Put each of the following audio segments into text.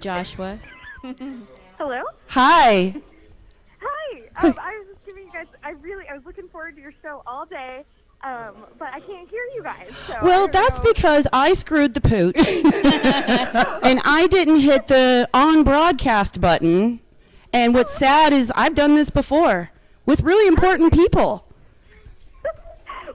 Joshua. Hello? Hi. Hi. I was just giving you guys, I was looking forward to your show all day, but I can't hear you guys. So Well, that's because I screwed the pooch. And I didn't hit the on broadcast button. And what's sad is I've done this before with really important people.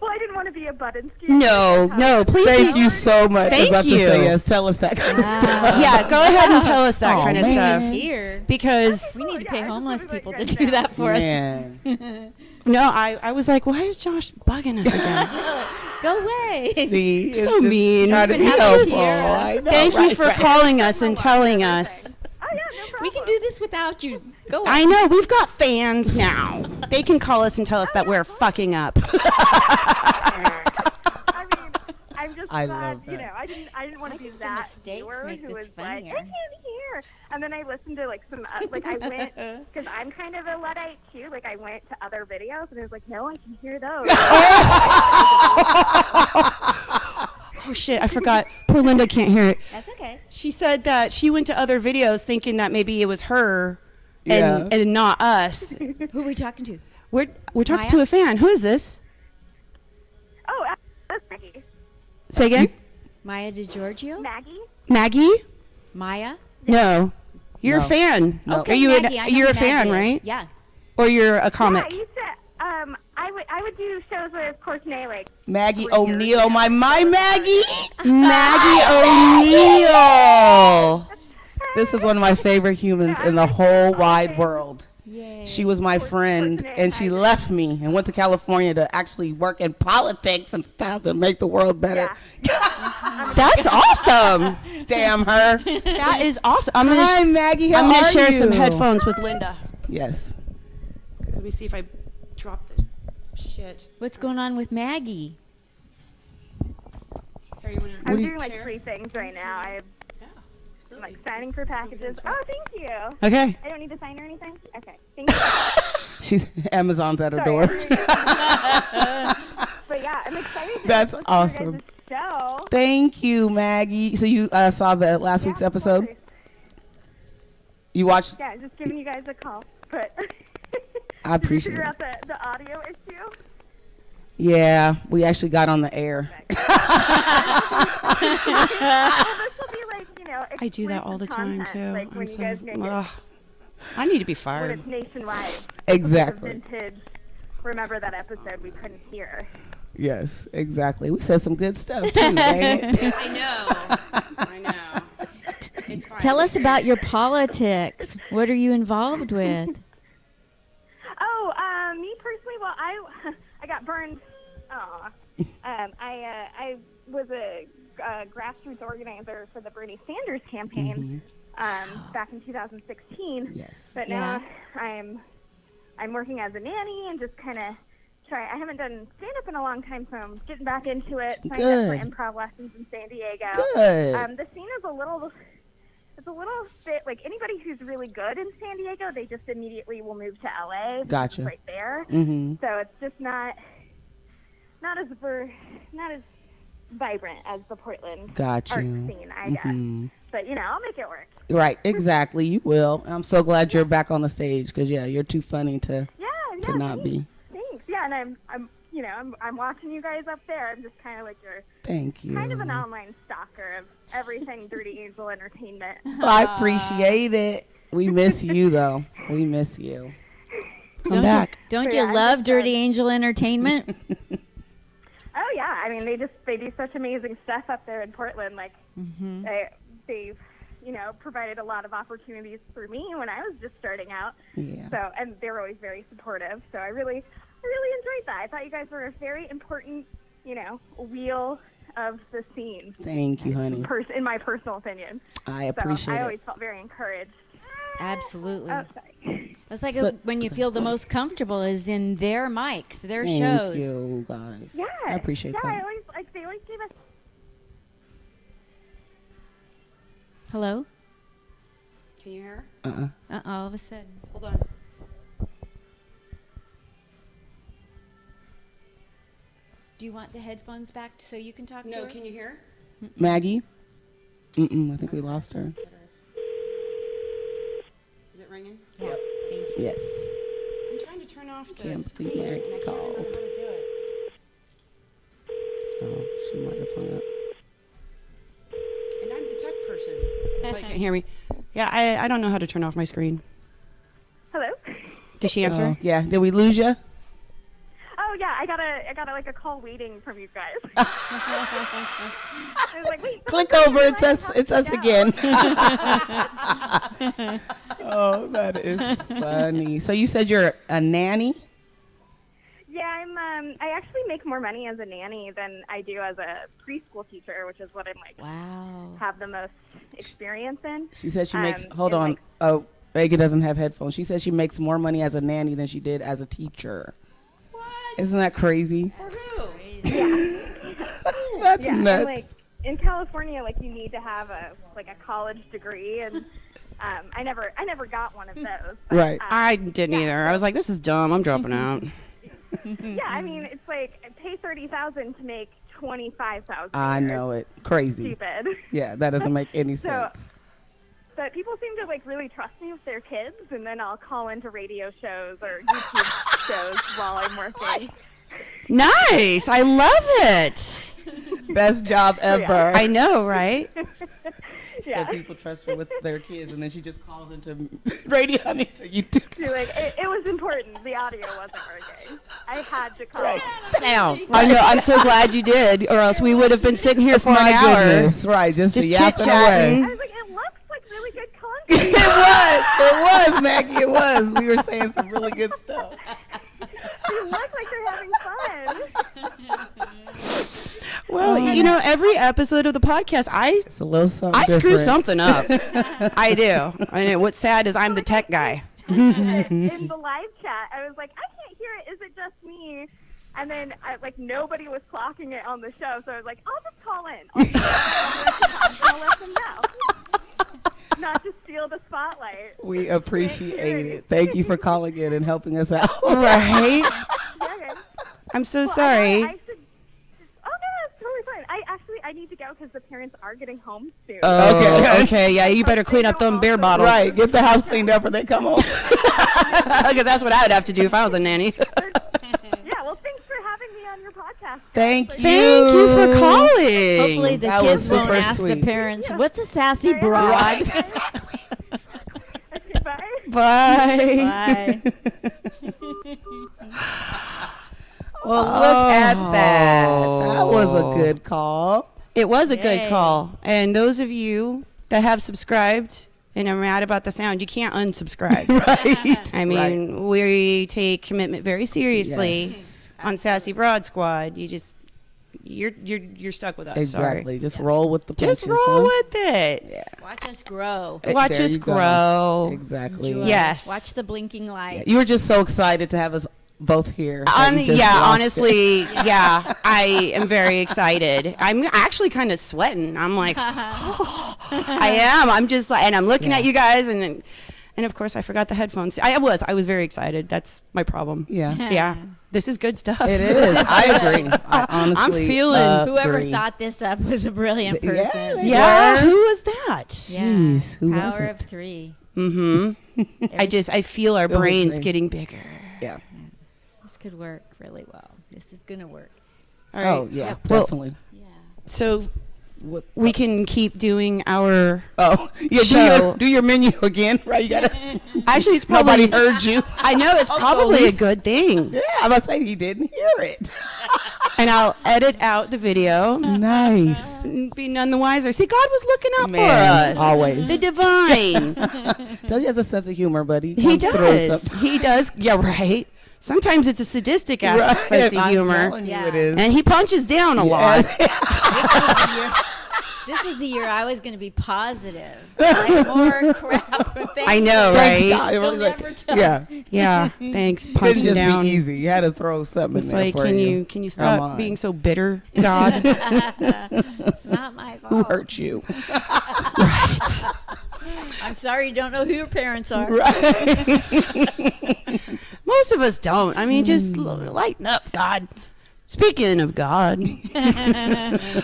Well, I didn't want to be a button skewer. No, please. Thank you so much. Thank I was about you. to say yes. Tell us that kind of stuff. Yeah, go ahead and tell us that kind of man. stuff. Here. Because, We need to pay I just homeless wanted to let people you to guys do know. that for us. Man. no, I was like, why is Josh bugging us again? Go away. See, it's So just mean. trying to Even be have us helpful. here. I know, Thank you right, for right. calling us and telling us. Oh, yeah, no problem. We can do this without you. Go I know, we've got fans now. They can call us and tell us that we're fucking up. I mean, I'm just I glad, love you that. know, I didn't want to be the that mistakes viewer make who this was like, I funnier. can't hear. And then I listened to, like, some, like, I went, because I'm kind of a Luddite, too. Like, I went to other videos, and I was like, no, I can hear those. Oh, shit, I forgot. Poor Linda can't hear it. That's okay. She said that she went to other videos thinking that maybe it was her Yeah. and not us. Who are we talking to? We're talking Maya? to a fan. Who is this? Oh, that's Maggie. Say again? Maya DiGiorgio? Maggie? Maggie? Maya? No. You're No. a fan. No. Are you Maggie. I know you're who a fan, Maggie is. right? Yeah. Or you're a comic? Yeah, I used to, I would do shows with Courtney, like, Maggie 3 years O'Neill, ago. my Maggie. Maggie O'Neill. This is one of my favorite humans in the whole wide world. Yay. She was my friend, and she left me and went to California to actually work in politics and stuff and make the world better. That's awesome. Damn her. That is awesome. I'm Hi, gonna Maggie. How I'm gonna are share you? some headphones with Linda. Yes. Let me see if I drop this shit. What's going on with Maggie? I'm What do you- doing, like, 3 things right now. I'm, like, signing for packages. Oh, thank you. Okay. I don't need to sign or anything? Okay. Thank you. She's Amazon's at her Sorry, door. But, yeah, I'm excited to That's listen to awesome. your guys' show. Thank you, Maggie. So you saw the last week's Yeah, of episode? course. You watched? Yeah, just giving you guys a call. But I appreciate Did you it. figure out the audio issue? Yeah, we actually got on the air. Well, this will be like, you know, I do that all the time exclusive too. content, Like I'm when you so, guys make it, ugh. I need to be when fired. it's nationwide. Exactly. The vintage. Remember that episode we couldn't hear. Yes, exactly. We said some good stuff too, dang it. I know. It's fine. Tell us about your politics. What are you involved with? Oh, me personally, well, I got burned. Aw. I was a grassroots organizer for the Bernie Sanders campaign back in 2016. Yes. But now I'm working as a nanny and just kind of try. I haven't done stand-up in a long time, so I'm getting back into it. Signed up Good. for improv lessons in San Diego. Good. The scene is it's a little bit like anybody who's really good in San Diego, they just immediately will move to LA. because Gotcha. it's right there. Mm-hmm. So it's just not as vibrant as the Portland Got art you. scene, I guess. But you know, I'll make it work. Right, exactly. You will. I'm so glad you're back on the stage because you're too funny to not thanks. be. Thanks. Yeah, and I'm watching you guys up there. I'm just kind of like your Thank you. kind of an online stalker of everything Dirty Angel Entertainment. I appreciate it. We miss you though. We miss you. Come back. Don't But you yeah, I love just, Dirty Angel Entertainment? Oh yeah, I mean they do such amazing stuff up there in Portland. Like they've provided a lot of opportunities for me when I was just starting out. Yeah. So and they were always very supportive. So I really enjoyed that. I thought you guys were a very important wheel of the scene. Thank you, honey. In my personal opinion. I So appreciate I it. always felt very encouraged. Absolutely. Oh, sorry. It's like So- when you feel the most comfortable is in their mics, their Thank shows. you, guys. Yeah. I appreciate yeah, that. they always gave us. Hello? Can you hear? All of a sudden. Hold on. Do you want the headphones back so you can talk to No, her? can you hear? Maggie? I think we lost her. Yes. I'm trying to turn off the Kim screen. Cleveland and I can't called. remember how to do it. Oh, she might have hung up. And I'm the tech person. Oh, you can't hear me. Yeah, I don't know how to turn off my screen. Hello. Did she answer? Oh, yeah. Did we lose you? Oh yeah, I got like a call waiting from you guys. I was like, wait. Click over. It's us. It's us again. Oh, that is funny. So you said you're a nanny? Yeah, I actually make more money as a nanny than I do as a preschool teacher, which is what I'm like Wow. have the most experience in. She said she makes. Hold and, on. like- Oh, Vega doesn't have headphones. She said she makes more money as a nanny than she did as a teacher. What? Isn't that crazy? For who? That's Yeah, nuts. and like in California, like you need to have a college degree, and I never got one of those. But, Right. I didn't either. I was like, this is dumb. I'm dropping out. yeah, I mean it's like pay $30,000 to make $25,000. I know it. Crazy. Stupid. Yeah, that doesn't make any So, sense. but people seem to like really trust me with their kids, and then I'll call into radio shows or YouTube shows while I'm working. Nice. I love it. Best job ever. I know, right? Yeah. Said people trust her with their kids, and then she just calls into radio. I mean, to YouTube. You're like, it was important. The audio wasn't working. I had to call. Right. Sit down. I know. I'm so glad you did, or else we would have been sitting here for My an hour. goodness. Right. Just yapping chit-chatting. I away. was like, it looks like really good content. It was, Maggie. It was. We were saying some really good stuff. They look like they're having fun. Well, you know, every episode of the podcast, It's a little something I screw different. something up. I do. I know. What's sad is I'm the tech guy. In the live chat, I was like, I can't hear it. Is it just me? And then, nobody was clocking it on the show, so I was like, I'll just call in. I'll let them know. Not to steal the spotlight. We appreciate it. Thank you for calling in and helping us out. Right? Yeah, okay. I'm so Well, sorry. I should, oh, no, it's totally fine. I need to go because the parents are getting home soon. Oh, Okay. okay. Yeah, you better clean up them beer bottles. Right. Get the house cleaned up or they come home. Because that's what I would have to do if I was a nanny. Yeah, well, thanks for having me on your podcast. Thank you. Thank you for calling. Hopefully the That was kids won't super ask sweet. the parents, what's a sassy Right. broad? Okay, bye. Bye. Bye. Well, look at that. That was a good call. It was a good Yay. call. And those of you that have subscribed and are mad about the sound, you can't unsubscribe. Right. I mean, we take commitment very seriously Yes. on Sassy Broad Squad. You're stuck with us. Exactly. Sorry. Just roll with the punches. Just roll with it. Yeah. Watch us grow. Watch There us you go. grow. Exactly. Enjoy. Yes. Watch the blinking light. You were just so excited to have us both here. that you just Yeah, lost honestly, yeah, I am very excited. I'm actually kind of sweating. I'm like, I am. I'm just like, and I'm looking Yeah. at you guys, and of course I forgot the headphones. I was very excited. That's my problem. it. Yeah. Yeah, this is good stuff. It is. I agree. I honestly feeling- Whoever agree. thought this up was a brilliant Yeah, person. they Yeah, were. who was that? Jeez, who was Power it? of three. Mm-hmm. I feel our was brains me. getting bigger. Yeah. This could work really well. This is gonna work. All right. Oh, yeah, Well- definitely. Yeah. So What, we can keep doing our. oh, yeah, Show. do your menu again, right? You gotta. Actually, it's probably. Nobody heard you. I know it's Also, probably a Lisa- good thing. Yeah, I must say he didn't hear it. And I'll edit out the video. Nice. And be none the wiser. See, God was looking out Man, for us. always. The divine. Tell you he has a sense of humor, buddy. He comes through does. sometimes. He does. Yeah, right. Sometimes it's a sadistic ass Right, sense of I'm humor. telling you Yeah. it is. And he punches down a lot. This was the year I was going to be positive. Like more crap. Thank I know, you. right? God, it They'll was like- never tell. yeah, Yeah, thanks. couldn't Punching just down. be easy. You had to throw something It's in there like, for can you. you Come stop on. being so bitter, God? It's not my Who fault. hurt you? Right. I'm sorry you don't know who your parents are. Most of us don't. I mean, just lighten up, God. Speaking of God,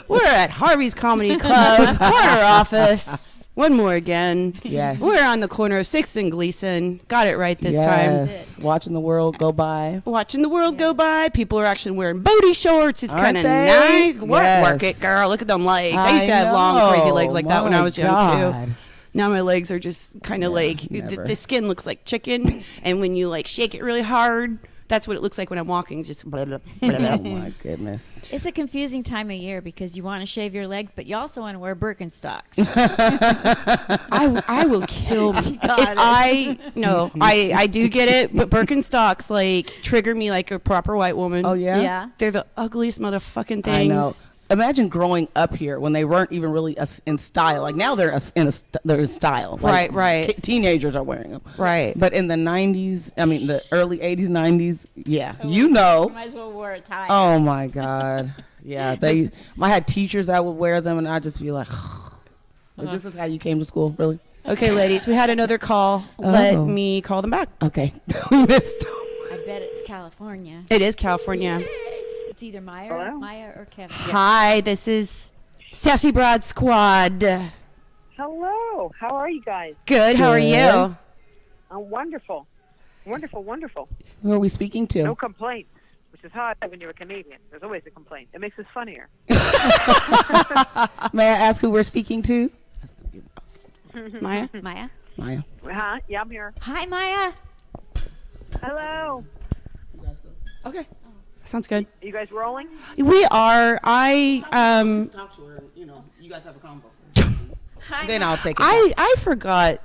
we're at Harvey's Comedy Club, corner office. One more again. Yes. We're on the corner of 6th and Gleason. Got it right this time. Yes. Watching the world go by. Watching the world go by. People are actually wearing booty shorts. It's kind Aren't of they? nice. Yes. Work it, girl. Look at them legs. I used to have long, crazy legs like that when I was young, too. Now my legs are just kind of like, the skin looks like chicken. And when you like shake it really hard, that's what it looks like when I'm walking. Just blah, blah, blah, blah. Oh my goodness. It's a confusing time of year because you want to shave your legs, but you also want to wear Birkenstocks. I will kill me. I do get it, but Birkenstocks like trigger me like a proper white woman. Oh yeah. Yeah. They're the ugliest motherfucking things. I know. Imagine growing up here when they weren't even really in style. Like now they're in style. Like Right. Teenagers are wearing them. Right. But in the 90s, I mean the early 80s, 90s, yeah, you know. You might as well wear a tie. Oh my God. Yeah, I had teachers that would wear them, and I'd just be like, this is how you came to school, really? Okay, ladies, we had another call. Let me call them back. Okay, we missed. I bet it's California. It is California. It's either Maya or Kevin. Hi, this is Sassy Broad Squad. Hello. How are you guys? Good. How are you? Wonderful. Wonderful. Who are we speaking to? No complaints, which is hard when you're a comedian. There's always a complaint. It makes us funnier. May I ask who we're speaking to? Maya? Maya? Maya. Huh? Yeah, I'm here. Hi, Maya. Hello. Okay. Sounds good. Are you guys rolling? We are. You guys have a combo. Then I'll take it. I forgot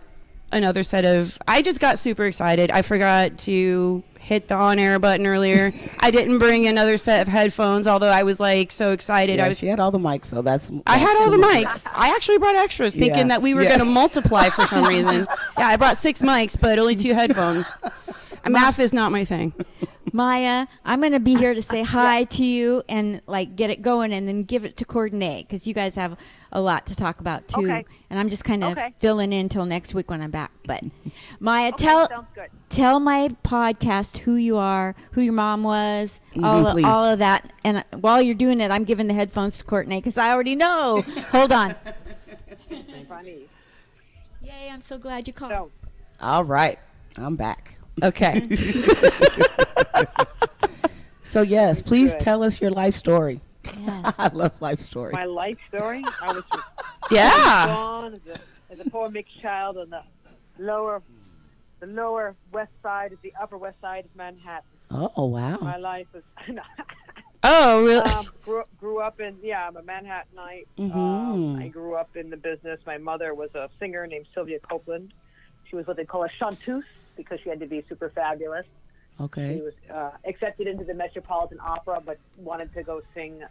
another set of. I just got super excited. I forgot to hit the on-air button earlier. I didn't bring another set of headphones, although I was like so excited. Yeah, she had all the mics, so that's I had all the mics. I actually brought extras, thinking that we were going to multiply for some reason. Yeah, I brought 6 mics, but only 2 headphones. Math is not my thing. Maya, I'm going to be here to say hi to you and like get it going and then give it to Courtney because you guys have a lot to talk about too. Okay. And I'm just kind of filling in till next week when I'm back. But Maya, sounds good. tell my podcast who you are, who your mom was, Please. all of that. And while you're doing it, I'm giving the headphones to Courtney because I already know. Hold on. Funny. Yay, I'm so glad you called. So, All right, I'm back. Okay. So yes, please Good. tell us your life story. Yes. I love life stories. my life story, I was Yeah. born as a poor mixed child on the lower west side of the upper west side of Manhattan. Oh wow. My life was... Oh, really? grew up in, I'm a Manhattanite. Mhm. I grew up in the business. My mother was a singer named Sylvia Copeland. She was what they call a chanteuse because she had to be super fabulous. Okay. She was accepted into the Metropolitan Opera, but wanted to go sing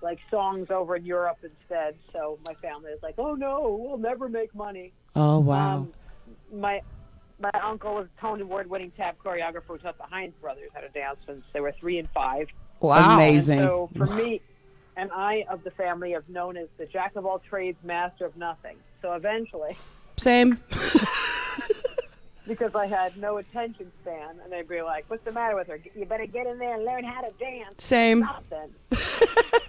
like songs over in Europe instead. So my family was like, "Oh no, we'll never make money." Oh wow. My uncle was a Tony Award-winning tap choreographer who taught the Hines brothers how to dance since they were 3 and 5. Wow. Amazing. And so for me, and I of the family have known as the jack of all trades, master of nothing. So eventually, Same. because I had no attention span, and they'd be like, "What's the matter with her? You better get in there and learn how to dance." Same. Something.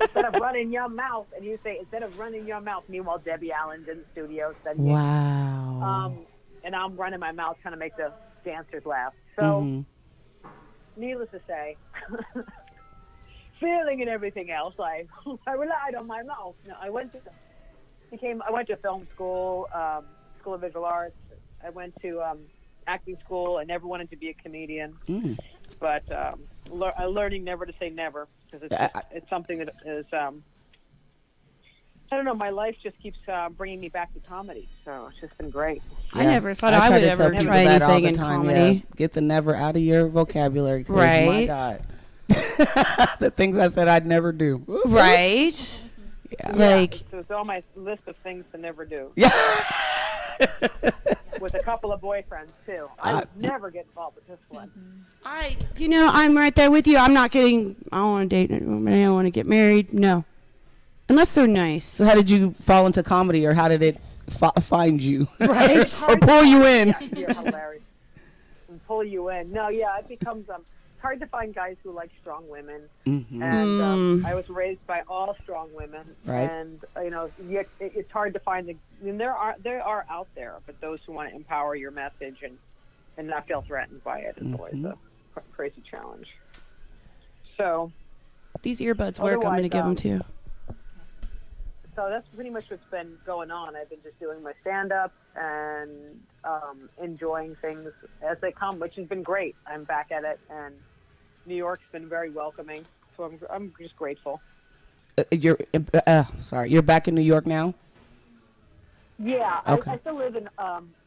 Instead of running your mouth, and you say, instead of running your mouth, meanwhile Debbie Allen's in the studio studying. Wow. And I'm running my mouth trying to make the dancers laugh. So, needless to say, feeling and everything else, I relied on my mouth. No, I went to film school, School of Visual Arts. I went to acting school. I never wanted to be a comedian, but learning never to say never because it's something that is. I don't know. My life just keeps bringing me back to comedy, so it's just been great. I never thought I would ever try anything in comedy. Yeah. Get the never out of your vocabulary. 'Cause, Right. My God. The things I said I'd never do. Right? Yeah. Like, So it's on my list of things to never do. Yeah. With a couple of boyfriends too. I would never get involved with this one. I'm right there with you. I don't want to date anyone. I don't want to get married. No. Unless they're nice. So how did you fall into comedy, or how did it find you? Right. Or pull you in? You're hilarious. And pull you in. No, yeah, it becomes hard to find guys who like strong women. Mm-hmm. And I was raised by all strong women, Right. and it's hard to find they are out there, but those who want to empower your message and not feel threatened by it is always a crazy challenge. So These earbuds work. I'm going to give them to you. So that's pretty much what's been going on. I've been just doing my stand-up and enjoying things as they come, which has been great. I'm back at it, and New York's been very welcoming, so I'm just grateful. You're back in New York now? Yeah, Okay. I still live in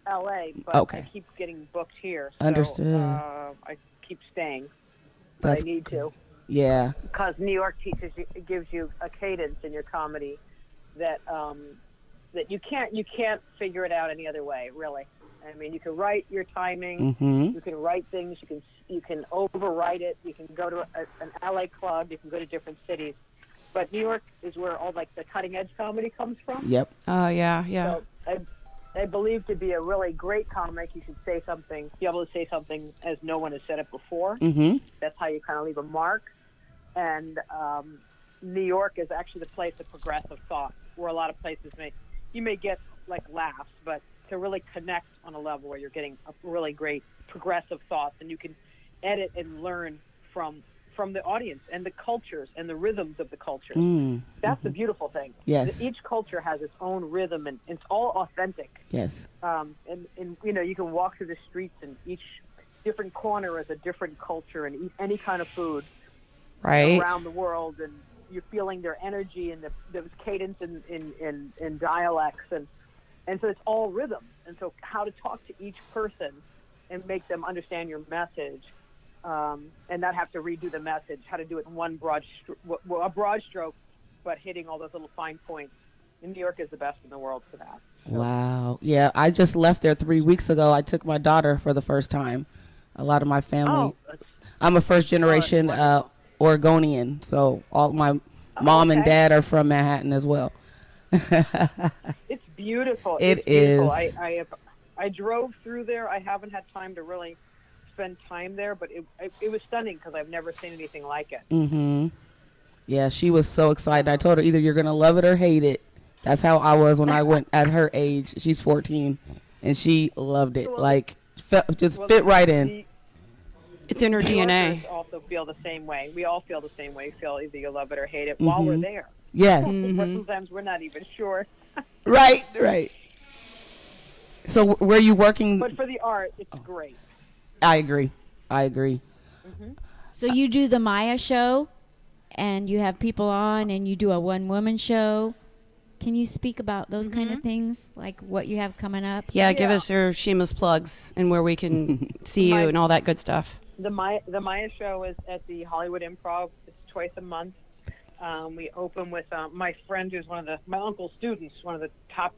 L.A., but Okay. I keep getting booked here. So, Understood. I keep staying, but That's I need to. Yeah. Because New York it gives you a cadence in your comedy that you can't figure it out any other way, really. I mean, you can write your timing, you can write things, you can overwrite it, you can go to an LA club, you can go to different cities, but New York is where all like the cutting edge comedy comes from. Yep. Oh, yeah. So I believe to be a really great comic, you should say something, be able to say something as no one has said it before. Mm-hmm. That's how you kind of leave a mark. And New York is actually the place of progressive thought, where a lot of places you may get like laughs, but to really connect on a level where you're getting a really great progressive thoughts, and you can edit and learn from the audience and the cultures and the rhythms of the culture. That's the beautiful thing. Yes. Each culture has its own rhythm, and it's all authentic. Yes. And you can walk through the streets, and each different corner is a different culture, and eat any kind of food around the world, and you're feeling their energy and the cadence in dialects, and so it's all rhythm. And so how to talk to each person and make them understand your message, and not have to redo the message, how to do it in one broad stroke, but hitting all those little fine points. And New York is the best in the world for that. So. Wow. Yeah, I just left there 3 weeks ago. I took my daughter for the first time. A lot of my family. I'm a first generation Oregonian, so all my mom and dad are from Manhattan as well. It's beautiful. It's beautiful. I drove through there. I haven't had time to really spend time there, but it was stunning because I've never seen anything like it. Mm-hmm. Yeah, she was so excited. I told her either you're going to love it or hate it. That's how I was when I went at her age. She's 14, and she loved it. Fit right in. It's in her DNA. Also feel the same way. We all feel the same way. Feel either you love it or hate it while we're there. Yeah. Sometimes we're not even sure. Right. So were you working? But for the art, it's great. I agree. So you do the Maya show, and you have people on, and you do a one-woman show. Can you speak about those kind of things, like what you have coming up? Yeah, give us your shameless plugs and where we can see you and all that good stuff. The Maya show is at the Hollywood Improv. It's twice a month. We open with my friend, who's my uncle's students. She's one of the top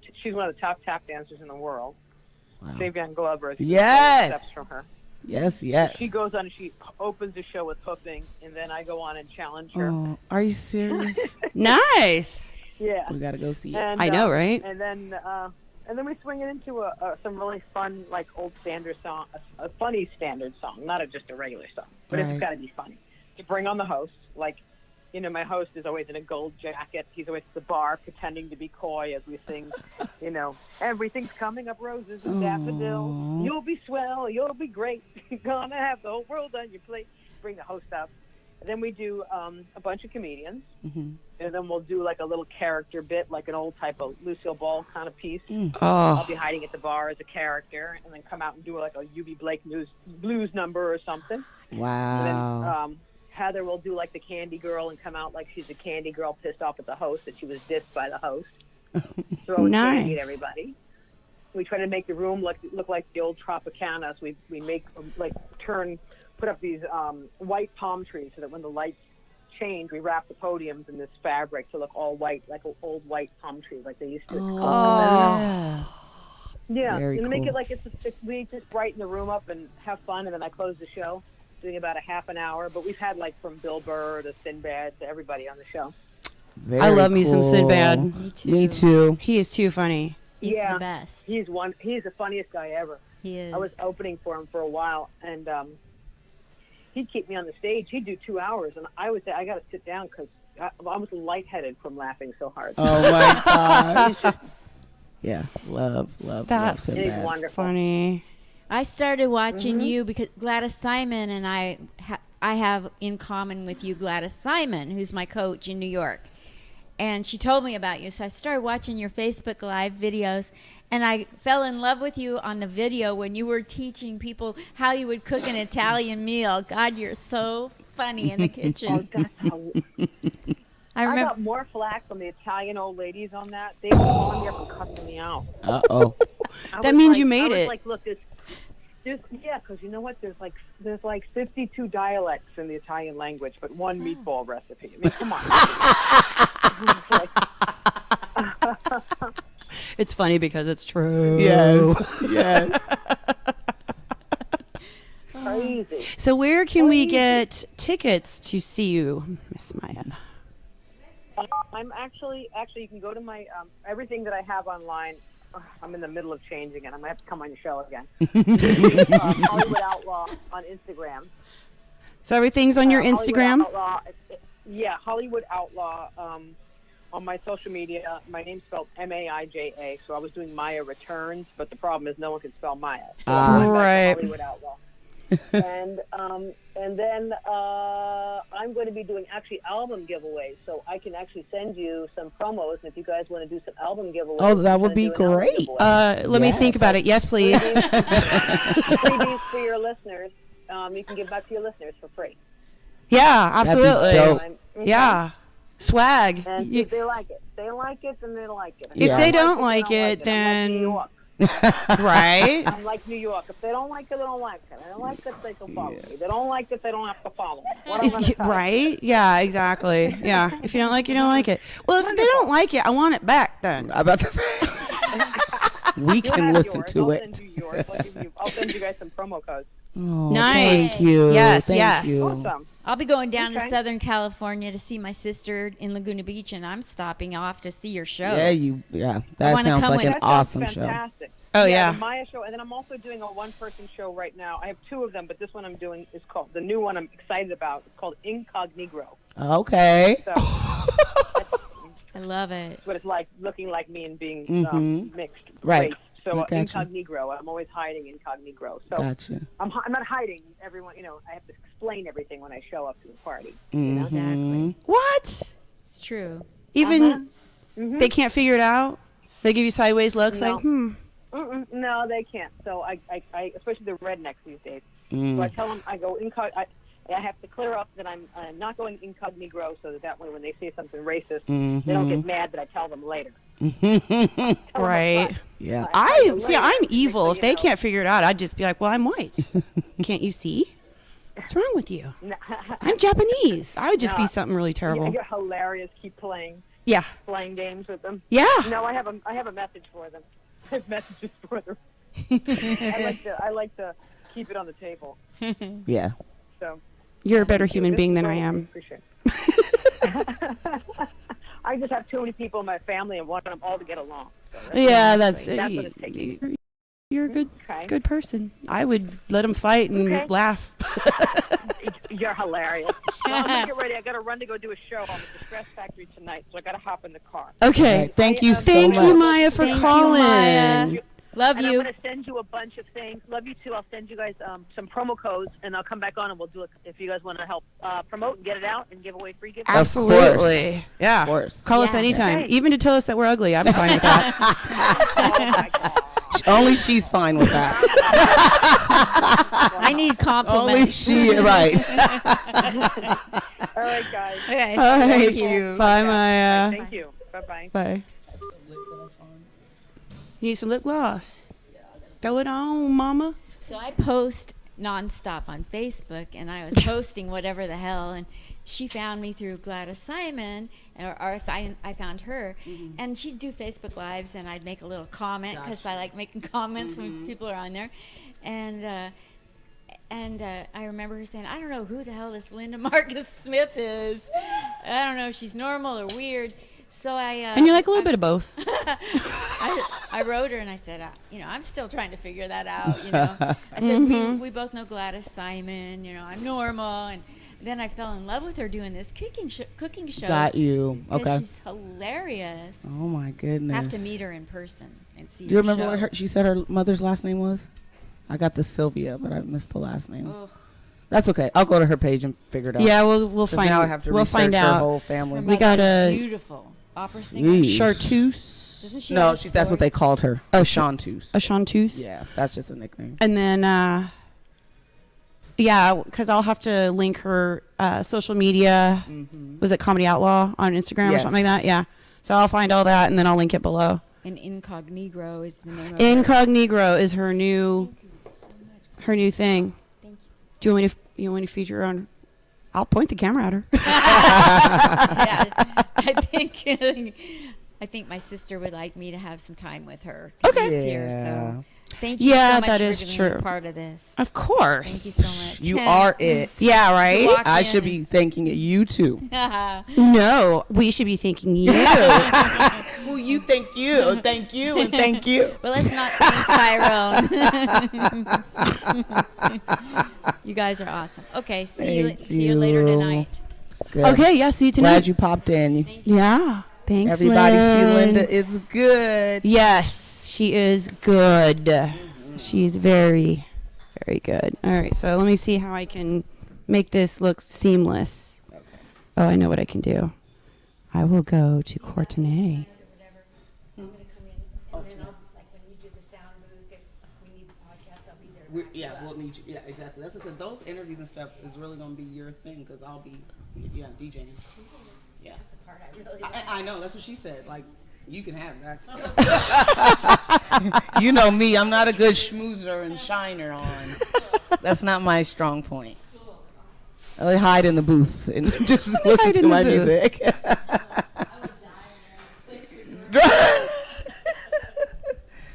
tap dancers in the world. Wow. Davian Glover. Yes. Steps from her. Yes. She goes on and she opens the show with hoofing, and then I go on and challenge her. Oh, are you serious? Nice. Yeah. We gotta go see it. And, I know, right? And then we swing it into some really fun, like old standard song, a funny standard song, not just a regular song, but it's got to be funny. To bring on the host, my host is always in a gold jacket. He's always at the bar pretending to be coy as we sing, everything's coming up roses and daffodils. You'll be swell, you'll be great. You're gonna have the whole world on your plate. Bring the host up. And then we do a bunch of comedians, and then we'll do like a little character bit, like an old type of Lucille Ball kind of piece. I'll be hiding at the bar as a character, and then come out and do like a UB Blake blues number or something. Wow. And then Heather will do like the candy girl and come out like she's a candy girl pissed off at the host that she was dissed by the host. Throwing candy at everybody. We try to make the room look like the old Tropicana. So we make put up these white palm trees so that when the lights change, we wrap the podiums in this fabric to look all white, like old white palm trees, like they used to. Yeah, Very and cool. make it like we just brighten the room up and have fun, and then I close the show, doing about a half an hour. But we've had from Bill Burr to Sinbad to everybody on the show. I love me some Sinbad. Me too. He is too funny. He's the best. He's the funniest guy ever. He is. I was opening for him for a while, and he'd keep me on the stage. He'd do 2 hours, and I would say, I got to sit down because I was lightheaded from laughing so hard. Oh my gosh. Yeah, love That's Sinbad. It's wonderful. funny. I started watching you because Gladys Simon and I have in common with you Gladys Simon, who's my coach in New York. And she told me about you. So I started watching your Facebook Live videos. And I fell in love with you on the video when you were teaching people how you would cook an Italian meal. God, you're so funny in the kitchen. Oh, that's how, I I remember. got more flack from the Italian old ladies on that. They were calling me up and cussing me out. Uh-oh. That means you made I was it. like, look, yeah, because you know what? There's like 52 dialects in the Italian language, but one meatball recipe. I mean, come on. It's funny because it's true. Yes. Crazy. So where can we get tickets to see you, Miss Maya? I'm actually, you can go to my, everything that I have online. I'm in the middle of changing it. I might have to come on your show again. Hollywood Outlaw on Instagram. So everything's on your Hollywood Instagram? Outlaw, yeah, Hollywood Outlaw. On my social media, my name's spelled Maija. So I was doing Maya Returns, but the problem is no one can spell Maya. So I'm going back to Right. Hollywood Outlaw. and then I'm going to be doing actually album giveaways, so I can actually send you some promos. And if you guys want to do some album giveaways, Oh, that would I'm be gonna do an album great. giveaway. Let me think about it. Yes, please. Freebies for your listeners. You can give back to your listeners for free. Yeah, absolutely. dope. Okay. Yeah. Swag. And You- if they like it, they like it, then they like it. If Yeah. they don't like they it, I'm like New then York. right? I'm like New York. If they don't like it, they don't like it. They don't like it, they can follow me. They don't like it, they don't have to follow me. What I'm gonna tell you. Right? Yeah, exactly. Yeah. If you don't like it, you don't like it. Well, if they don't like it, I want it back then. I'm about to say. We You'll can have listen yours. to I'll it. Send you yours. I'll send you guys some promo codes. Oh, Nice. Thank you. Yes, Thank yes. you. Awesome. I'll be going down to Okay. Southern California to see my sister in Laguna Beach, and I'm stopping off to see your show. Yeah, that wanna sounds come like with- an That sounds awesome show. fantastic. Oh, yeah. The Maya show, and then I'm also doing a one-person show right now. I have two of them, but this one I'm doing is called, the new one I'm excited about, it's called Incognegro. Okay. So I love it. what it's like, looking like me and being mixed Right. race. So I gotcha. Incognegro, I'm always hiding Incognegro. So Gotcha. I'm not hiding everyone, I have to explain everything when I show up to the party. Exactly. What? It's true. Even they can't figure it out? They give you sideways looks No. like, No, they can't. So I especially the rednecks these days. So I tell them, I go I have to clear up that I'm not going incognegro, so that way when they say something racist, they don't get mad that I tell them later. right. Yeah. I'm evil. If they can't figure it out, I'd just be like, well, I'm white. Can't you see? What's wrong with you? I'm Japanese. I would just be something really terrible. You're hilarious. Keep playing games with them. Yeah. No, I have a message for them. I have messages for them. I like to keep it on the table. Yeah. So You're a better human this being is than all I am. appreciate. I just have too many people in my family and want them all to get along. So that's what it's taking. You're a Okay. good person. I would let them fight and Okay. laugh. You're hilarious. Well, I'm gonna get ready. I got to run to go do a show on the Distress Factory tonight, so I got to hop in the car. Okay. Right. Thank you so Thank you, much. Maya, for Thank you, calling. Maya. Love And you. I'm going to send you a bunch of things. Love you too. I'll send you guys some promo codes, and I'll come back on and we'll do it if you guys want to help promote and get it out and give away free gifts. Absolutely. Yeah. Of course. Call us Yeah. anytime. Okay. Even to tell us that we're ugly. I'm fine with that. Oh my God. Only she's fine with that. I need Only compliments. she, right. All right, guys. Okay. All right. Thank you. Bye, Maya. Thank you. Bye-bye. Bye. You need some lip gloss. Throw it on, mama. So I post nonstop on Facebook, and I was posting whatever the hell, and she found me through Gladys Simon, or if I found her, and she'd do Facebook Lives, and I'd make a little comment because I like making comments when people are on there, and I remember her saying, I don't know who the hell this Linda Marcus Smith is. I don't know if she's normal or weird. So And you're like a little bit of both. I wrote her and I said, I'm still trying to figure that out. I said we both know Gladys Simon. I'm normal, and then I fell in love with her doing this cooking show. Got you. Okay. She's hilarious. Oh my goodness. Have to meet her in person and see. Do you remember show. what she said her mother's last name was? I got the Sylvia, but I missed the last name. Ugh. That's okay. I'll go to her page and figure it out. Yeah, we'll find. Now I have to we'll research find her out. whole family. Her We got mother's a beautiful opera singer. Sheesh. Chartreuse. Doesn't she No, have a that's what story? they called her. Oh, Chanteuse. A chanteuse. Yeah, that's just a nickname. And then, because I'll have to link her social media. Was it Comedy Outlaw on Instagram or something like that? Yeah. So I'll find all that and then I'll link it below. And Incognito is the name of Incognito is her new thing. Thank you. Do you want me to feature her on? I'll point the camera at her. Yeah, I think my sister would like me to have some time with her. 'Cause Okay. she's here, Yeah. so thank you Yeah, so much that for is being a true. part of this. Of course. Thank you so much. You are it. Yeah, right? Walk I in should be thanking you too. No, we should be thanking you. Well, you thank you. Thank you and thank you. Well, let's not thank Tyrone. You guys are awesome. Okay, see you later you. tonight. Good. Okay, yeah, see you tonight. Glad you popped in. Yeah, thanks, Everybody see Lynn. Linda is good. Yes, she is good. She's very, very good. All right, so let me see how I can make this look seamless. Oh, I know what I can do. I will go to Courtenay. I'm gonna come in, and then like when you do the sound booth, if we need the podcast, I'll be there. We'll need you. Yeah, exactly. That's what I said. Those interviews and stuff is really going to be your thing because I'll be, DJing. Yeah. That's the part I really I know. That's what she said. Like, you can have that stuff. You know me. I'm not a good schmoozer and shiner on. That's not my strong point. I hide in the booth and just listen to my music.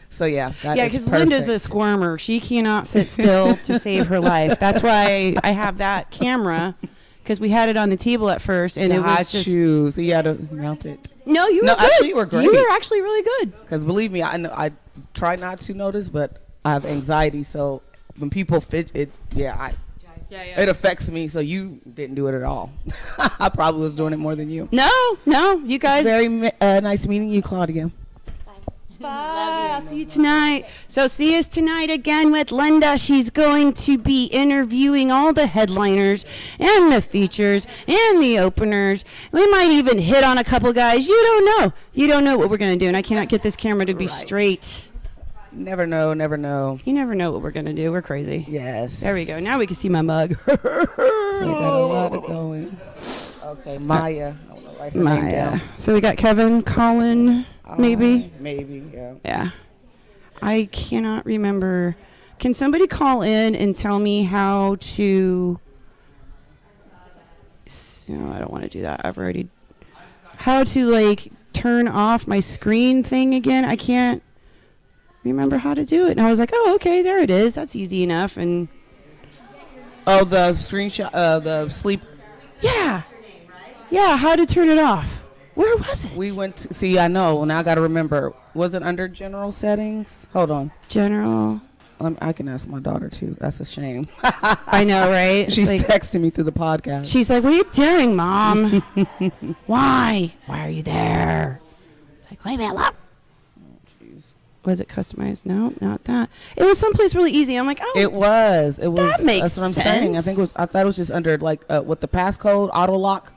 So yeah, Yeah, because Linda's a squirmer. She cannot sit still to save her life. That's why I have that camera, because we had it on the table at first, and it was just. So you had to mount it. No, you were No, good. actually, you were great. You were actually really good. Because believe me, I know I try not to notice, but I have anxiety. So when people it affects me. So you didn't do it at all. I probably was doing it more than you. No, you guys. Very nice meeting you, Claudia. Bye. I'll see you tonight. So see us tonight again with Linda. She's going to be interviewing all the headliners and the features and the openers. We might even hit on a couple guys. You don't know. You don't know what we're going to do. And I cannot get this camera to be straight. Never know, never know. You never know what we're going to do. We're crazy. Yes. There we go. Now we can see my mug. So we got a lot of going. Okay, Maya. I want to write her name down. So we got Kevin, Colin, maybe. Maybe, yeah. Yeah. I cannot remember. Can somebody call in and tell me how to... No, I don't want to do that. I've already... How to, like, turn off my screen thing again? I can't remember how to do it. And I was like, oh, okay, there it is. That's easy enough. And... Oh, the screenshot, the sleep. Yeah. Yeah, how to turn it off. Where was it? We went to, see, I know. Now I got to remember. Was it under general settings? Hold on. General. I can ask my daughter, too. That's a shame. I know, right? It's She's like, texting me through the podcast. she's like, what are you doing, Mom? Why? Why are you there? It's like, leave me alone. Was it customized? No, not that. It was someplace really easy. I'm like, oh. It was. That makes That's what I'm saying. I thought it was just under, like, with the passcode, auto lock.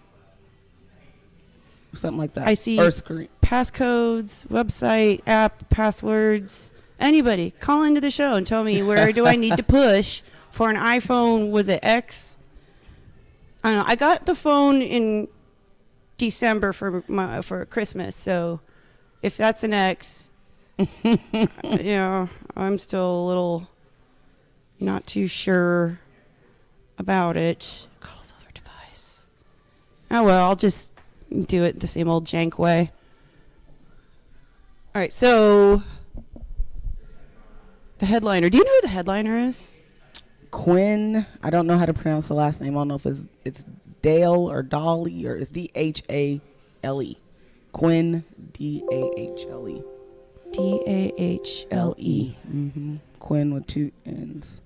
Something like that. I see Or screen. passcodes, website, app, passwords. Anybody, call into the show and tell me where do I need to push for an iPhone. Was it X? I don't know. I got the phone in December for Christmas, so if that's an X, I'm still a little not too sure about it. Calls over device. Oh well, I'll just do it the same old jank way. All right, so the headliner. Do you know who the headliner is? Quinn. I don't know how to pronounce the last name. I don't know if it's Dale or Dolly or it's Dhale. Quinn, Dahle. Dahle. Quinn with 2 N's.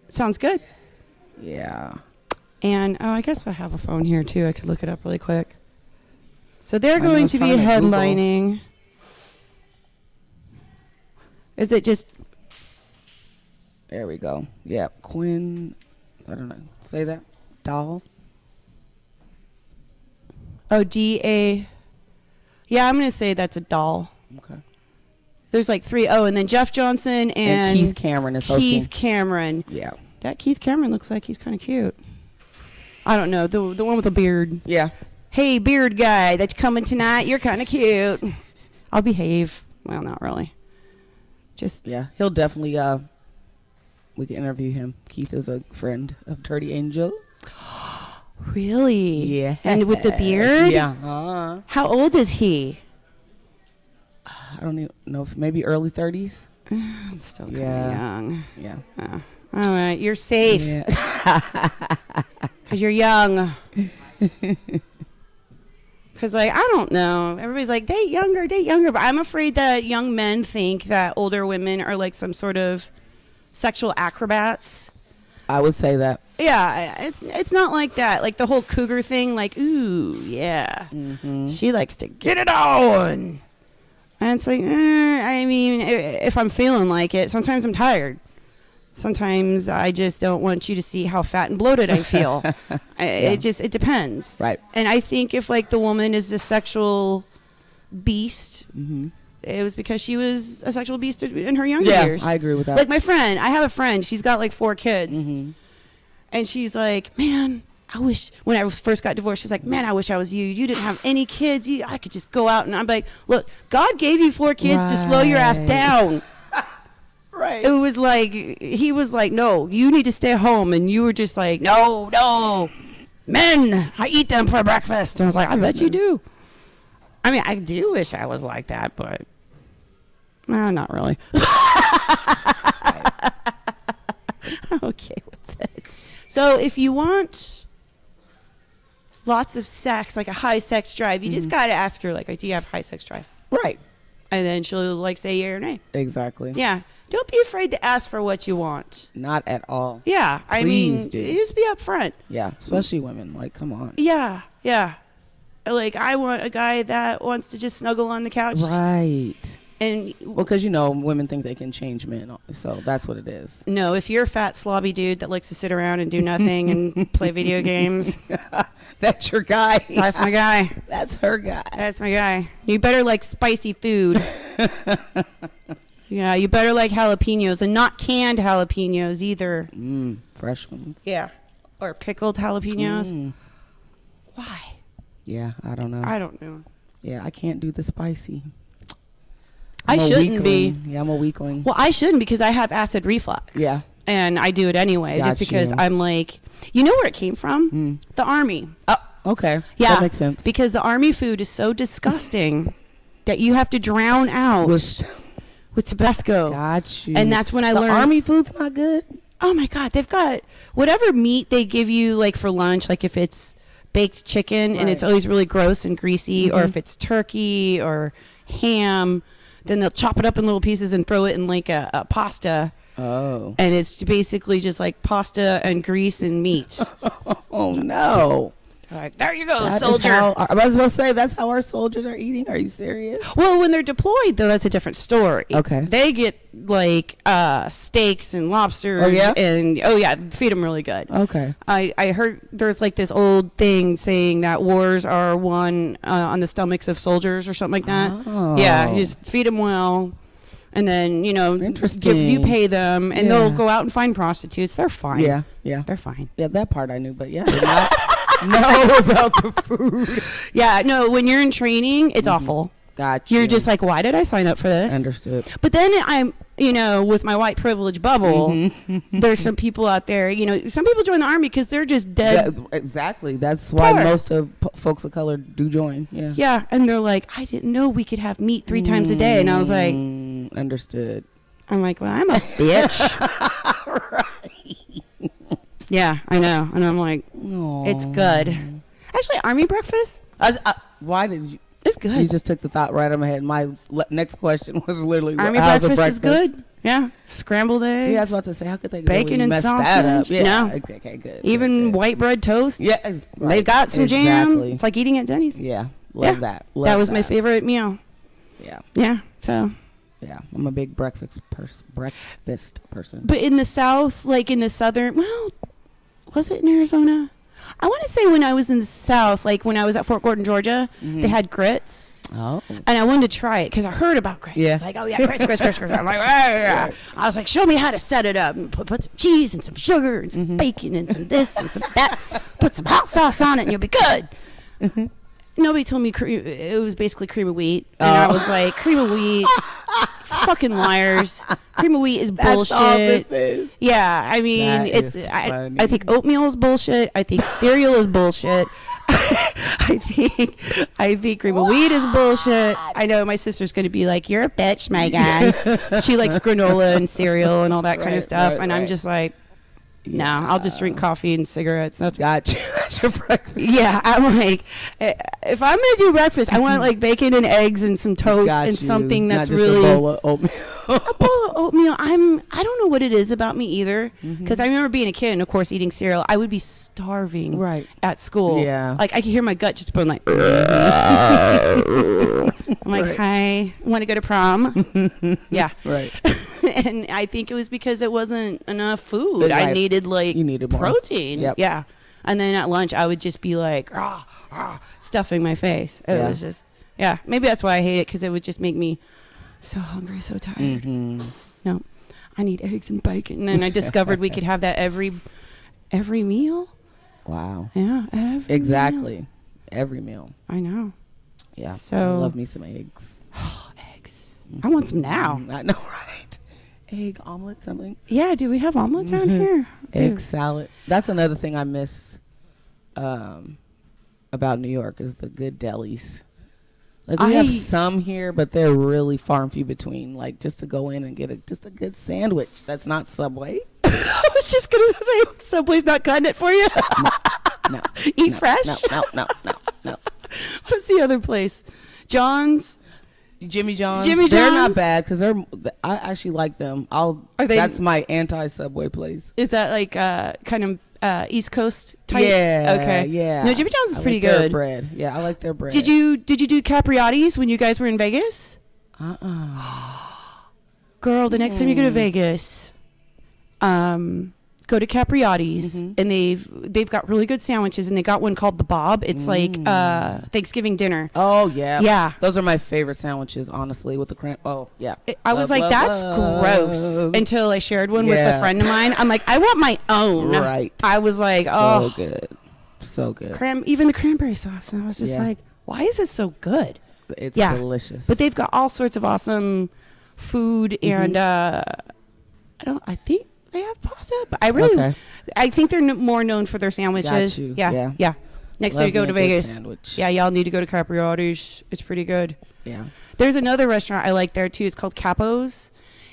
Sounds good. Yeah. And I guess I have a phone here too. I could look it up really quick. So they're I going was to be trying to Google. headlining. Is it just There we go. Yeah, Quinn. I don't know. Say that. Doll. DA? Yeah, I'm going to say that's a doll. Okay. There's like 3. Oh, and then Jeff Johnson and Keith Cameron is hosting. Keith Cameron. Yeah. That Keith Cameron looks like he's kind of cute. I don't know. The one with the beard. Yeah. Hey, beard guy that's coming tonight. You're kind of cute. I'll behave. Well, not really. Just Yeah. He'll definitely. We can interview him. Keith is a friend of Dirty Angel. really. Yeah. And with the beard. Yeah. How old is he? I don't even know if maybe early 30s. It's still kind of Yeah. young. Yeah. Oh. All right, you're safe Yeah. because you're young. Because, like, I don't know. Everybody's like, date younger. But I'm afraid that young men think that older women are like some sort of sexual acrobats. I would say that. Yeah, it's not like that. Like the whole cougar thing, like, ooh, yeah. She likes to get it on. And it's like, I mean, if I'm feeling like it, sometimes I'm tired. Sometimes I just don't want you to see how fat and bloated I feel. It depends. Right. And I think if like the woman is a sexual beast, it was because she was a sexual beast in her younger years. I agree with that. Like my friend, I have a friend, she's got like 4 kids. And she's like, man, I wish, when I first got divorced, she's like, man, I wish I was you. You didn't have any kids. I could just go out. And I'm like, look, God gave you 4 kids to slow your ass down. Right. It was like, he was like, no, you need to stay home. And you were just like, no, men, I eat them for breakfast. And I was like, I bet you do. I mean, I do wish I was like that, but not really. I'm okay with it. So if you want lots of sex, like a high sex drive, you just got to ask her, like, do you have high sex drive? Right. And then she'll, like, say yeah or nay. Exactly. Yeah. Don't be afraid to ask for what you want. Not at all. Yeah. I Please mean, do. just be upfront. Yeah. Especially women. Like, come on. Yeah. Yeah. Like, I want a guy that wants to just snuggle on the couch. Right. And Well, because, women think they can change men. So that's what it is. no, if you're a fat, slobby dude that likes to sit around and do nothing and play video games, That's your guy. that's my guy. That's her guy. That's my guy. You better like spicy food. Yeah, you better like jalapenos and not canned jalapenos either. Fresh ones. Yeah. Or pickled jalapenos. Why? Yeah, I don't know. I don't know. Yeah, I can't do the spicy. I I'm a shouldn't be. weakling. Yeah, I'm a weakling. Well, I shouldn't because I have acid reflux. Yeah. And I do it anyway just Got because you. I'm like, you know where it came from? The Army. Oh, okay. Yeah. That makes sense. Because the Army food is so disgusting that you have to drown out with Tabasco. Got you. And that's when I the learned. Army food's not good? Oh my God, they've got whatever meat they give you like for lunch, like if it's baked chicken and it's Right. always really gross and greasy, or if it's turkey or ham, then they'll chop it up in little pieces and throw it in like a pasta. Oh. And it's basically just like pasta and grease and meat. Oh, no. Like, there you go, That is soldier. how- I was about to say, that's how our soldiers are eating? Are you serious? Well, when they're deployed, though, that's a different story. Okay. They get like steaks and lobsters. Oh, yeah? And feed them really good. Okay. I heard there's like this old thing saying that wars are won on the stomachs of soldiers or something like that. Oh. Yeah, you just feed them well, and then Interesting. you pay them, and Yeah. they'll go out and find prostitutes. They're fine. Yeah, yeah. They're fine. Yeah, that part I knew, but yeah, I did not know about the food. Yeah, no, when you're in training, it's awful. Got you. You're just like, why did I sign up for this? Understood. But then I'm, with my white privilege bubble, Mm-hmm. there's some people out there, some people join the Army because they're just dead. Yeah, exactly. That's why Poor. most of folks of color do join. Yeah. Yeah, and they're like, I didn't know we could have meat 3 times a day. And I was like, Understood. I'm like, well, I'm a bitch. Yeah, I know. And I'm like, it's good. Actually, Army breakfast, Why did you? It's good. You just took the thought right out of my head. My next question was literally, Army how's breakfast, the is good. Yeah, scrambled eggs. Yeah, I was about to say, how could they Bacon really and mess sausage. that up? Yeah, No. okay, good. Even good. white bread toast. Yeah, They've got some jam. Exactly. It's like eating at Denny's. Yeah, love Yeah. that. Love That was my favorite meal. Yeah, Yeah. So, yeah. I'm a big breakfast person. but in the South, like in the Southern, well, was it in Arizona? I want to say when I was in the South, like when I was at Fort Gordon, Georgia, they had grits. Oh. And I wanted to try it because I heard about grits. Yeah. It's like, oh, yeah, grits. I'm like, yeah. I was like, show me how to set it up. And put some cheese and some sugar and some bacon and some this and some that. Put some hot sauce on it and you'll be good. Nobody told me it was basically cream of wheat. And I was like, cream of wheat? Fucking liars. Cream of wheat is bullshit. That's all this is. Yeah, I mean, That is I think oatmeal is bullshit. I think cereal is bullshit. I think cream of wheat is bullshit. I know my sister's going to be like, "You're a bitch, Megan." She likes granola and cereal and all that kind of stuff, and I'm just like, "No, I'll just drink coffee and cigarettes." That's Gotcha. That's your breakfast. yeah. I'm like, if I'm gonna do breakfast, I want like bacon and eggs and some toast Got and you. something Not that's just really a bowl of oatmeal. a bowl of oatmeal. I don't know what it is about me either, because I remember being a kid and of course eating cereal. I would be starving Right. at school. Yeah. Like I could hear my gut just going like. I'm like, Right. hi, want to go to prom? Yeah. Right. And I think it was because it wasn't enough food. I Right. needed like You needed more. protein. Yep. Yeah. And then at lunch I would just be like stuffing my face. It was just maybe that's why I hate it, because it would just make me so hungry, so tired. No, I need eggs and bacon. And then I discovered we could have that every meal. Wow. Yeah, every Exactly. meal. Every meal. I know. Yeah. So- I love me some eggs. Eggs. I want some now. I know, right? Egg omelet, something. Yeah, do we have omelets around here? Egg Dude. salad. That's another thing I miss about New York is the good delis. Like we have some here, but they're really far and few between. Like just to go in and get just a good sandwich that's not Subway. I was just gonna say Subway's not cutting it for you. No. Eat no, fresh. No. What's the other place? John's. Jimmy John's. Jimmy They're not John's? bad because I actually like them. Are they- That's my anti-Subway place. Is that like kind of East Coast type? Yeah. Okay. Yeah. No, Jimmy John's is I pretty like their good. bread. Yeah, I like their bread. Did you do Capriotti's when you guys were in Vegas? Girl, the next time you go to Vegas, go to Capriotti's, and they've got really good sandwiches, and they got one called the Bob. It's like Thanksgiving dinner. Oh yeah. Yeah. Those are my favorite sandwiches, honestly, with the cream. Oh yeah. I was like, that's gross, until I shared one with a Yeah. friend of mine. I'm like, I want my own. Right. I was like, So oh, good. So good. even the cranberry sauce. And I was just Yeah. like, why is this so good? It's Yeah. delicious. But they've got all sorts of awesome food, and I think they have pasta, but I think they're more known for their sandwiches. Got you. Yeah. Yeah. Next Love time you go me to a good Vegas, sandwich. yeah, y'all need to go to Capriotti's. It's pretty good. Yeah. There's another restaurant I like there too. It's called Capo's,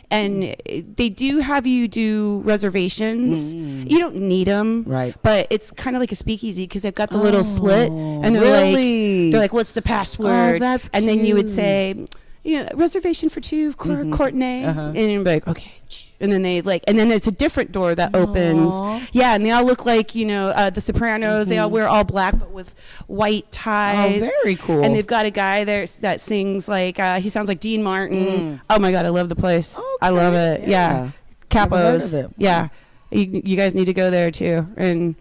and they do have you do reservations. You don't need them, Right. But it's kind of like a speakeasy because they've got the little slit, and really? they're like, "What's the password?" that's and then you would cute. say, reservation for two, Courtenay, and you'd be like, okay. And then and then it's a different door that opens. Yeah, and they all look like, the Sopranos. They all wear all black but with white ties. Oh, very cool. And they've got a guy there that sings like, he sounds like Dean Martin. Oh my God, I love the place. I love it. Yeah. Never heard Capos. of it. Yeah. You guys need to go there too. And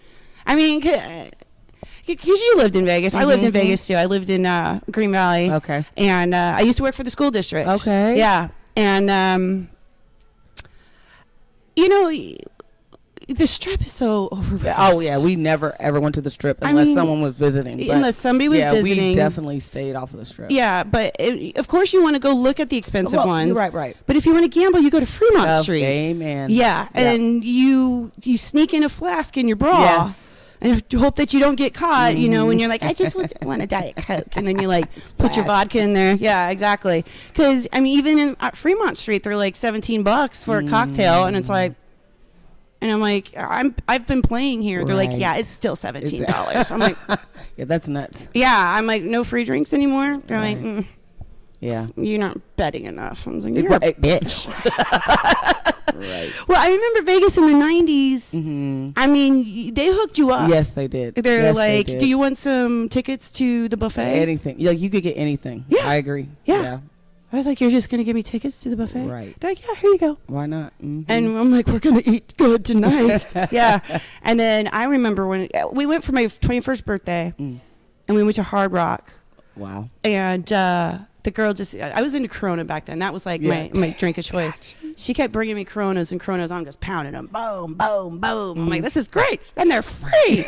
I mean, because you lived in Vegas. I lived in Vegas too. I lived in Green Valley. Okay. And I used to work for the school district. Okay. Yeah. And, the Strip is so overpriced. Oh yeah, we never ever went to the Strip unless someone was visiting. But unless somebody was visiting. Yeah, we definitely stayed off of the Strip. Yeah, but of course you want to go look at the expensive ones. Right. But if you want to gamble, you go to Fremont Street. Amen. Yeah, and you sneak in a flask in your bra. Yes. And hope that you don't get caught, when you're like, I just want a Diet Coke. And then you put your vodka in there. Yeah, exactly. Because, even at Fremont Street, they're like $17 for a cocktail. And it's like, And I'm like, I've been playing here. They're like, Right. yeah, it's still $17. I'm like, Yeah, that's nuts. yeah. I'm like, no free drinks anymore. They're Right. like, Yeah. you're not betting enough. I was like, you're a Right. bitch. Right. Well, I remember Vegas in the 90s. Mm-hmm. I mean, they hooked you up. Yes, they did. They're Yes, they like, did. do you want some tickets to the buffet? anything? Like you could get anything. Yeah. I agree. Yeah. I was like, you're just going to give me tickets to the buffet? Right. They're like, yeah, here you go. Why not? Mm-hmm. And I'm like, we're going to eat good tonight. Yeah. And then I remember when we went for my 21st birthday and we went to Hard Rock. Wow. And the girl I was into Corona back then. That was like Yeah. my drink of choice. She kept bringing me Coronas and Coronas. I'm just pounding them. Boom, boom, boom. I'm like, this is great. And they're free.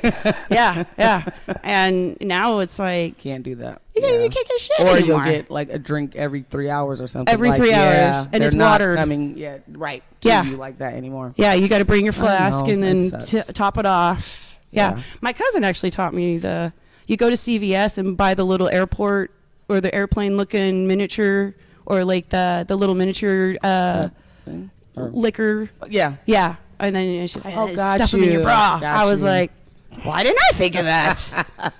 Yeah, yeah. And now it's like, Can't do that. you can't get shit Or anymore. you'll get like a drink every 3 hours or something. Every like, 3 yeah, hours, and they're it's not watered. coming, right to Yeah. you like that anymore. Yeah, you got to bring your flask know, and then that sucks. top it off. Yeah. Yeah. My cousin actually taught me you go to CVS and buy the little airport or the airplane looking miniature or like the little miniature Thing? Or- liquor. Yeah. Yeah. And then she's like, Oh, oh, got stuff them in your you. bra. Got I was you. like, why didn't I think of that?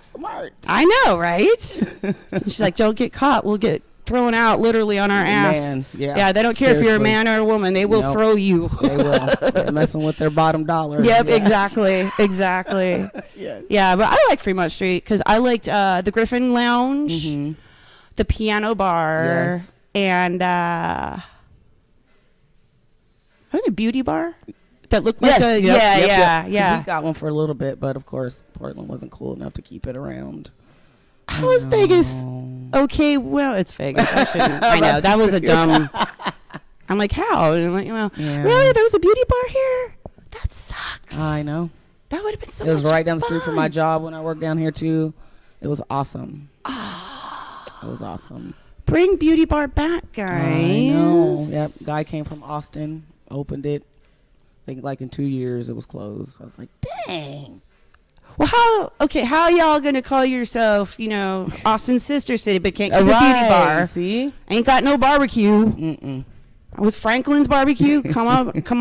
Smart. I know, right? She's like, don't get caught. We'll get thrown out literally on our ass. Man, yeah. Yeah, they don't care if you're a Seriously. man or a woman. They will Nope. throw you. They will. They're messing with their bottom dollar. Yep, Yeah. exactly. Exactly. Yes. Yeah, but I like Fremont Street because I liked the Griffin Lounge, Mm-hmm. the piano bar, Yes. and the beauty bar that looked like a yeah. We got one for a little bit, but of course Portland wasn't cool enough to keep it around. How was Vegas? Okay, well, it's Vegas. I shouldn't. I know that was a dumb. I'm like, how? And I'm like, well, Yeah. really? There was a beauty bar here? That sucks. I know. That would have been so. It was much right down the street from my fun. job when I worked down here too. It was awesome. It was awesome. Bring beauty bar back, guys. I know. Yep. Guy came from Austin, opened it. I think like in 2 years it was closed. I was like, dang. Well, how y'all gonna call yourself, Austin's sister city, but can't keep a beauty bar? See? Ain't got no barbecue. Mm-mm. With Franklin's barbecue, come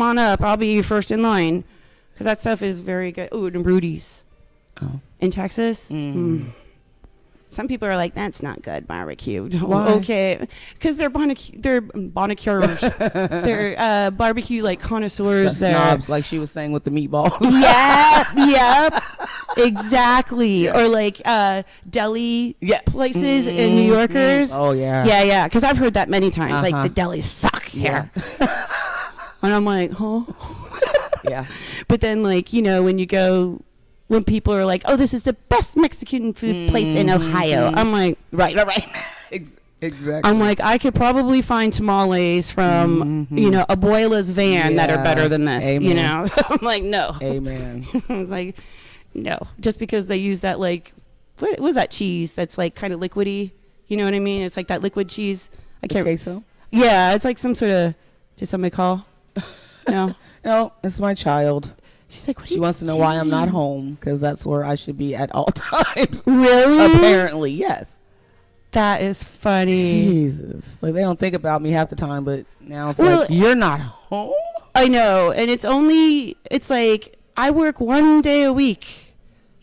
on up. I'll be first in line, because that stuff is very good. Ooh, and Rudy's Oh. in Texas. Mm. Some people are like, that's not good barbecue. Why? Okay, because they're bonacures. They're barbecue like connoisseurs. There. Snobs, like she was saying with the meatballs. Yep, exactly. Or like deli Yeah. places in New Yorkers. Oh, yeah. Yeah. Because I've heard that many times. Like Uh-huh. the delis suck here, Yeah. and I'm like, huh? Yeah. But then, like, when you go, when people are like, oh, this is the best Mexican food place in Ohio. I'm like, Right. Exactly. I'm like, I could probably find tamales from, Abuela's van that are Yeah. better than this, Amen. I'm like, no. Amen. I was like, no. Just because they use that, like, what was that cheese that's, like, kind of liquidy? You know what I mean? It's like that liquid cheese. I can't. Queso? Yeah, it's like some sort of, did somebody call? No. No, it's my child. She's like, what are She you wants to know why I'm not doing? home, because that's where I should be at all times. Really? Apparently, yes. That is funny. Jesus. Like, they don't think about me half the time, but now it's Well, like, you're not home? I know. And it's like, I work 1 day a week,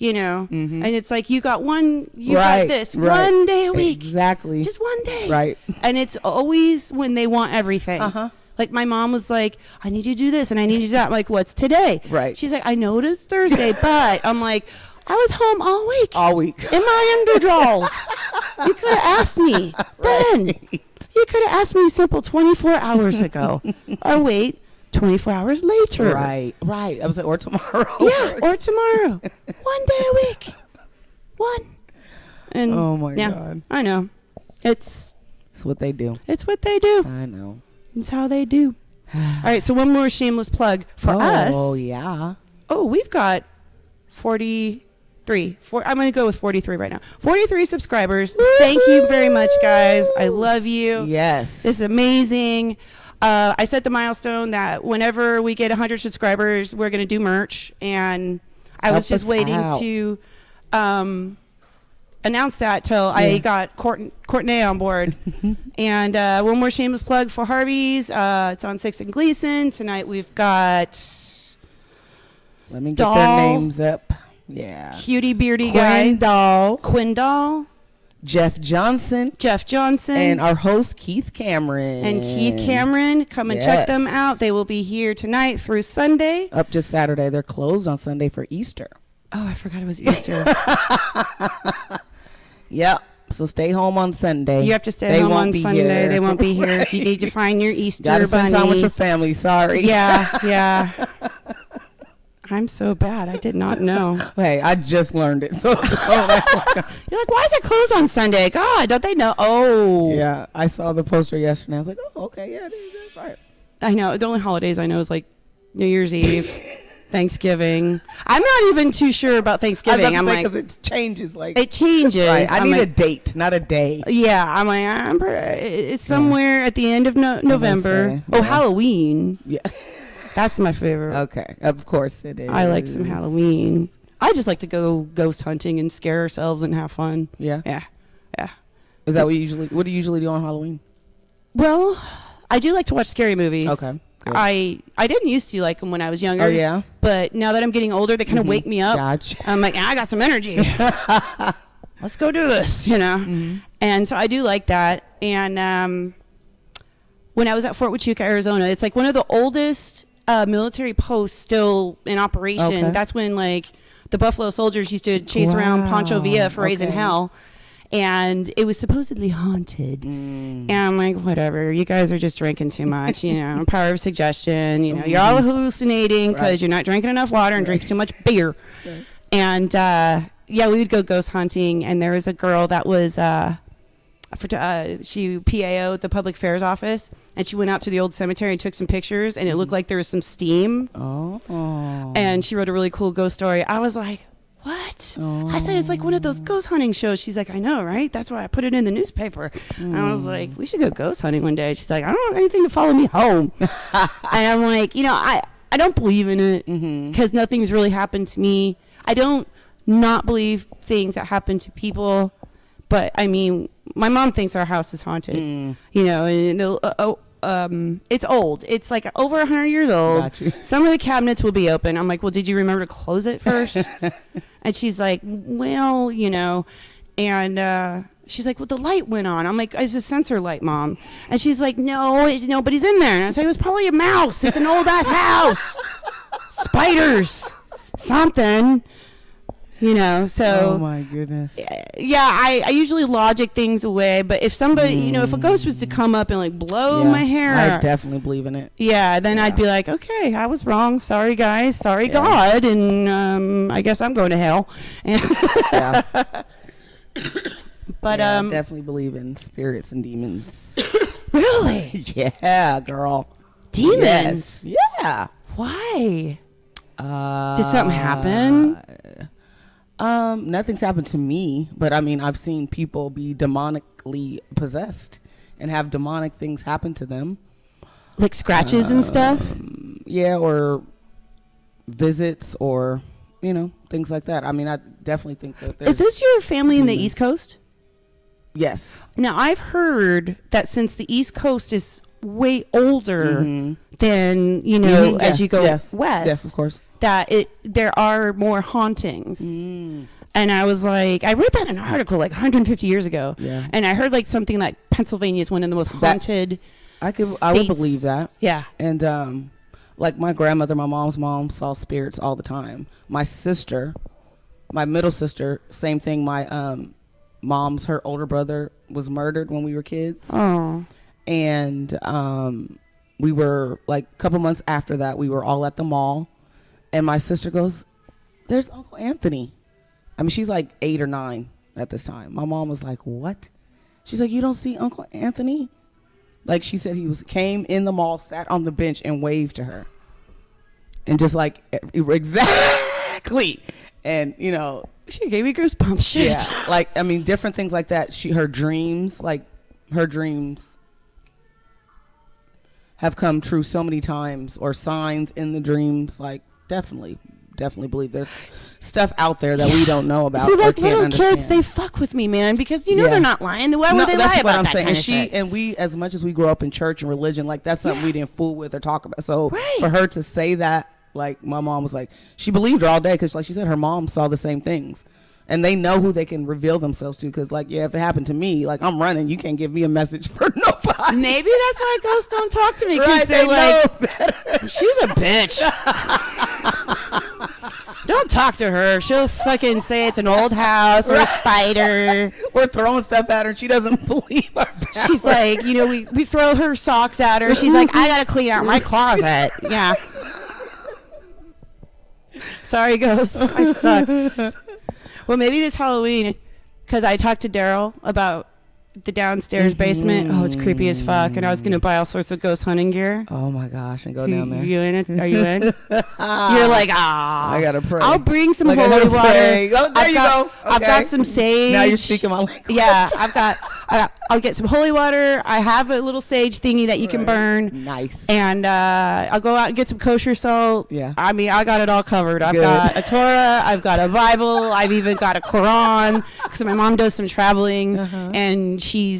and it's like, you got Right, this right. 1 day a week. Exactly. Just 1 day. Right. And it's always when they want everything. Uh-huh. Like, my mom was like, I need you to do this and I need you to do that. I'm like, what's today? Right. She's like, I know it is Thursday, but I'm like, I was home all week. All week. In my underdrawers. You could have asked me then. You could have asked me simple 24 hours ago. Or wait, 24 hours later. Right. I was like, or tomorrow. Yeah, or tomorrow. 1 day a week. One. And Oh, my yeah, God. I know. It's That's what they do. what they do. I know. It's how they do. All right, so one more shameless plug for us. Oh, yeah. Oh, we've got 43. I'm going to go with 43 right now. 43 subscribers. Thank you very much, guys. I love you. Yes. This is amazing. I set the milestone that whenever we get 100 subscribers, we're going to do merch. And I Help was just us waiting out. to announce that till I got Courtney on board. And one more shameless plug for Harvey's. It's on 6th and Gleason. Tonight we've got Let me get Doll. their names up. Yeah. Cutie beardy guy. Doll. Quindall. Jeff Johnson. Jeff Johnson. And our host, Keith Cameron. And Keith Cameron. Come and check them out. They will be here tonight through Sunday. Up to Saturday. They're closed on Sunday for Easter. Oh, I forgot it was Easter. Yep. So stay home on Sunday. You have to stay home on Sunday. Here. They won't be here. You need to find your Easter Gotta spend bunny. time with your family. Sorry. Yeah. I'm so bad. I did not know. Hey, I just learned it. So You're like, why is it closed on Sunday? God, don't they know? Oh. yeah, I saw the poster yesterday. I was like, oh, okay, yeah, that's right. I know. The only holidays I know is like New Year's Eve, Thanksgiving. I'm not even too sure about Thanksgiving. I'm like, because it changes. Like it changes. Right. I I'm need a like, date, not a day. Yeah, I'm like, it's somewhere at the end of November. Yeah. Halloween. Yeah. That's my favorite. Okay, of course it is. I like some Halloween. I just like to go ghost hunting and scare ourselves and have fun. Yeah. Yeah. Is that what do you usually do on Halloween? Well, I do like to watch scary movies. Okay. Good. I didn't used to like them when I was younger. Oh yeah. But now that I'm getting older, they kind of wake me up. Gotcha. I'm like, I got some energy. Let's go do this, And so I do like that. And when I was at Fort Huachuca, Arizona, it's like one of the oldest military posts still in operation. Okay. That's when like the Buffalo Soldiers used to chase around Pancho Villa for Raising Hell. And it was supposedly haunted. And I'm like, whatever, you guys are just drinking too much, power of suggestion, you're all hallucinating because you're not drinking enough water and drinking too much beer. Right. And we would go ghost hunting, and there was a girl that was she PAO'd the public affairs office, and she went out to the old cemetery and took some pictures, and it looked like there was some steam. And she wrote a really cool ghost story. I was like, what? I said, it's like one of those ghost hunting shows. She's like, I know, right? That's why I put it in the newspaper. And I was like, we should go ghost hunting one day. She's like, I don't want anything to follow me home. And I'm like, I don't believe in it because nothing's really happened to me. I don't not believe things that happen to people. But, I mean, my mom thinks our house is haunted, and it's old. It's like over 100 years old. Gotcha. Some of the cabinets will be open. I'm like, well, did you remember to close it first? And she's like, well, and she's like, well, the light went on. I'm like, it's a sensor light, Mom. And she's like, no, nobody's in there. And I was like, it was probably a mouse. It's an old ass house. Spiders, something. So. Oh my goodness. Yeah, I usually logic things away, but if somebody, if a ghost was to come up and like blow my hair, I definitely believe in it. Yeah, then I'd be like, okay, I was wrong. Sorry, guys. Sorry, God, and I guess I'm going to hell. Yeah. But I definitely believe in spirits and demons. Really? Yeah, girl. Demons? Yes. Yeah. Why? Did something happen? Nothing's happened to me, but I mean, I've seen people be demonically possessed and have demonic things happen to them. Like scratches and stuff? Yeah, or visits or, things like that. I mean, I definitely think that there's... Is this your family in the East Coast? Yes. Now, I've heard that since the East Coast is way older than, as you go west. Yes, of course. That there are more hauntings. And I was like, I read that in an article like 150 years ago. Yeah. And I heard like something like Pennsylvania is one of the most haunted I would states. believe that. Yeah. And like my grandmother, my mom's mom saw spirits all the time. My sister, my middle sister, same thing. My her older brother was murdered when we were kids. Oh. And we were like a couple months after that, we were all at the mall. And my sister goes, there's Uncle Anthony. I mean, she's like 8 or 9 at this time. My mom was like, what? She's like, you don't see Uncle Anthony? Like she said, came in the mall, sat on the bench and waved to her. And just like, exactly. And, She gave me goosebumps. Shit. yeah, like, I mean, different things like that. Her dreams have come true so many times, or signs in the dreams, like, definitely believe there's stuff out there that we don't know about. See, or like can't little understand. kids, they fuck with me, man, because they're not lying. Why would they lie about that kind of shit? And we, as much as we grow up in church and religion, like that's something we didn't fool with or talk about. So Right. for her to say that Like my mom was like, she believed her all day because like she said her mom saw the same things. And they know who they can reveal themselves to because, like, yeah, if it happened to me, like, I'm running. You can't give me a message for nobody. Maybe that's why ghosts don't talk to me. Because Right, they're they like, know better. she's a bitch. Don't talk to her. She'll fucking say it's an old house or a spider. We're throwing stuff at her and she doesn't believe our power. She's like, you know, we throw her socks at her. She's like, I got to clean out my closet. Yeah. Sorry, ghosts. I suck. Well, maybe this Halloween, because I talked to Daryl about the downstairs basement. Oh, it's creepy as fuck. And I was going to buy all sorts of ghost hunting gear. Oh, my gosh. And go down there. You in it? Are you in? You're like, I got to pray. I'll bring some Like, I holy gotta water. pray. Oh, there you go. I've Okay. got some sage. Now you're speaking my language. Yeah, I'll get some holy water. I have a little sage thingy that you can burn. Nice. And I'll go out and get some kosher salt. Yeah. I mean, I got it all covered. I've Good. got a Torah. I've got a Bible. I've even got a Quran because my mom does some traveling, and she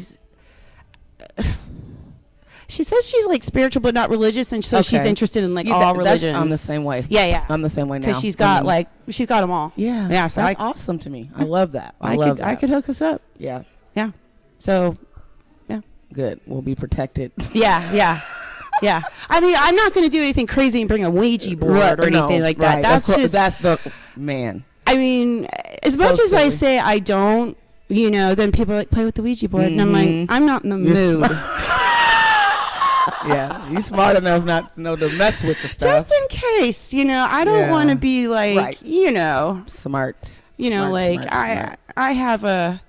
says she's like spiritual but not religious, and so she's Okay. interested in like Yeah, all that's- religions. I'm the same way. Yeah. I'm the same way now. Because she's got she's got them all. Yeah. Yeah. So That's awesome to me. I love that. I I love that. could hook us up. Yeah. Yeah. So. Good. We'll be protected. Yeah. I mean, I'm not going to do anything crazy and bring a Ouija board Right, or anything no, like that. right. That's just. That's the man. I mean, as much as I silly. say I don't, you know, then people are like, play with the Ouija board. And I'm like, I'm not in the You're mood. Yeah, you smart enough not to know to mess with the stuff. Just in case, you know, I don't Yeah. want to be like, Right. you know, Smart. like Smart. I have a,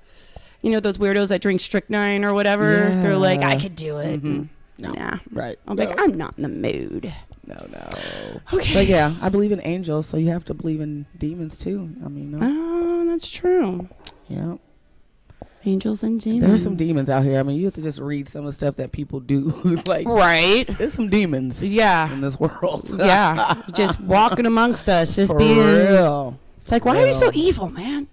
you know, those weirdos that drink strychnine or whatever. They're like, I Yeah. could do it. No. Nah. Right. I'm like, I'm not in the mood. No. Okay. But yeah, I believe in angels, so you have to believe in demons too. I mean, no. Oh, that's true. Yeah. Angels and demons. There's some demons out here. I mean, you have to just read some of the stuff that people do. Like, Right. there's some demons Yeah. in this world. Yeah. Just walking amongst us. Just For being. real. It's like, why are you so real. evil, man?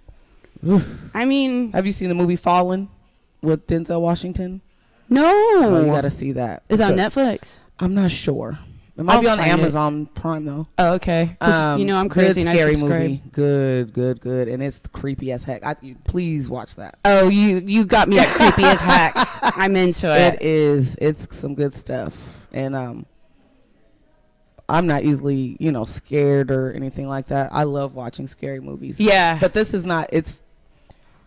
I mean, Have you seen the movie Fallen with Denzel Washington? no. Oh, you gotta see that. Is it on So- Netflix? I'm not sure. It might I'll be on find it. Amazon Prime though. Oh, okay. 'Cause, you know, I'm good, crazy and I scary subscribe. movie. Good, and it's creepy as heck. Please watch that. Oh, you got me at creepy as heck. I'm into It it. is. It's some good stuff, and I'm not easily, scared or anything like that. I love watching scary movies. Yeah. But this is not. It's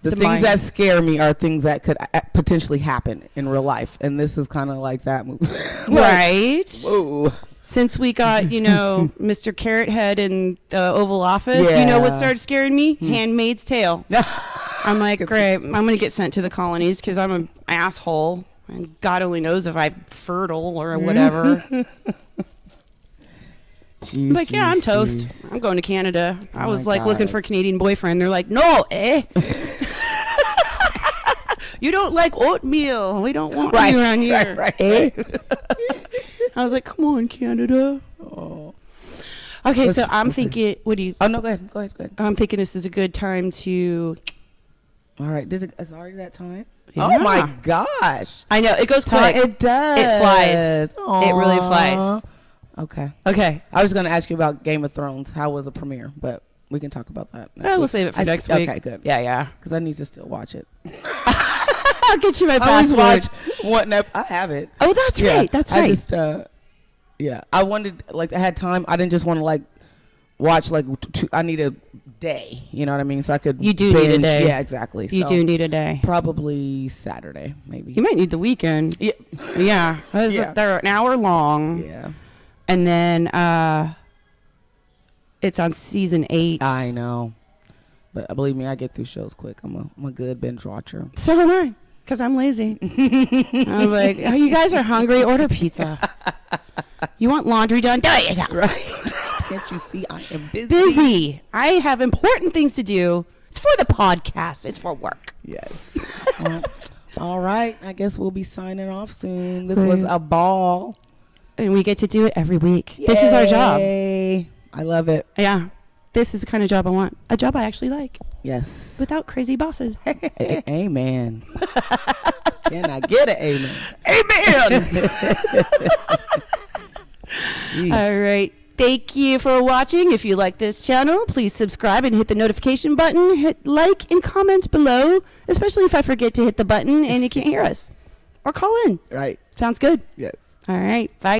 the It's a things mind. that scare me are things that could potentially happen in real life, and this is kind of like that movie. Right. Whoa. Since we got, you know, Mr. Carrot Head in the Oval Office, you know what Yeah. started scaring me? Handmaid's Tale. I'm like, great. I'm going to get sent to the colonies because I'm an asshole. And God only knows if I'm fertile or whatever. Jeez, I'm like, yeah, I'm jeez, toast. jeez. I'm going to Canada. I Oh was my like looking God. for a Canadian boyfriend. They're like, no, eh? You don't like oatmeal. We don't want you around here. Right. I was like, come on, Canada. Oh. Okay, so Let's- I'm thinking, what do you, Oh no, go ahead. I'm thinking this is a good time to, All right, it's already that time? Yeah. Oh my gosh. I know, it goes quick. It does. It flies. It really Aw. flies. Okay. Okay. I was going to ask you about Game of Thrones. How was the premiere? But we can talk about that. We'll save it for next week. Okay, good. Yeah. Because I need to still watch it. I'll get you my I always password. watch one. I have it. Oh, that's Yeah, right. That's I right. just, I wanted, I had time. I didn't just want to, watch, I need a day. You know what I mean? So I could You do need a binge. day. Yeah, exactly. You So do need a day. Probably Saturday, maybe. You might need the weekend. Yeah. Yeah. Yeah. They're an hour long. Yeah. And then it's on season 8. I know. But believe me, I get through shows quick. I'm a good binge watcher. So am I, because I'm lazy. I'm like, oh, you guys are hungry? Order pizza. You want laundry done? Do it yourself. Right. Can't you see I am busy? Busy. I have important things to do. It's for the podcast. It's for work. Yes. Well, all right. I guess we'll be signing off soon. This was a ball. And we get to do it every week. This is our job. Yay. I love it. Yeah. This is the kind of job I want. A job I actually like. Yes. Without crazy bosses. Amen. Can I get an amen? Amen. Jeez. All right. Thank you for watching. If you like this channel, please subscribe and hit the notification button. Hit like and comment below, especially if I forget to hit the button and you can't hear us. Or call in. Right. Sounds good. Yes. All right. Bye.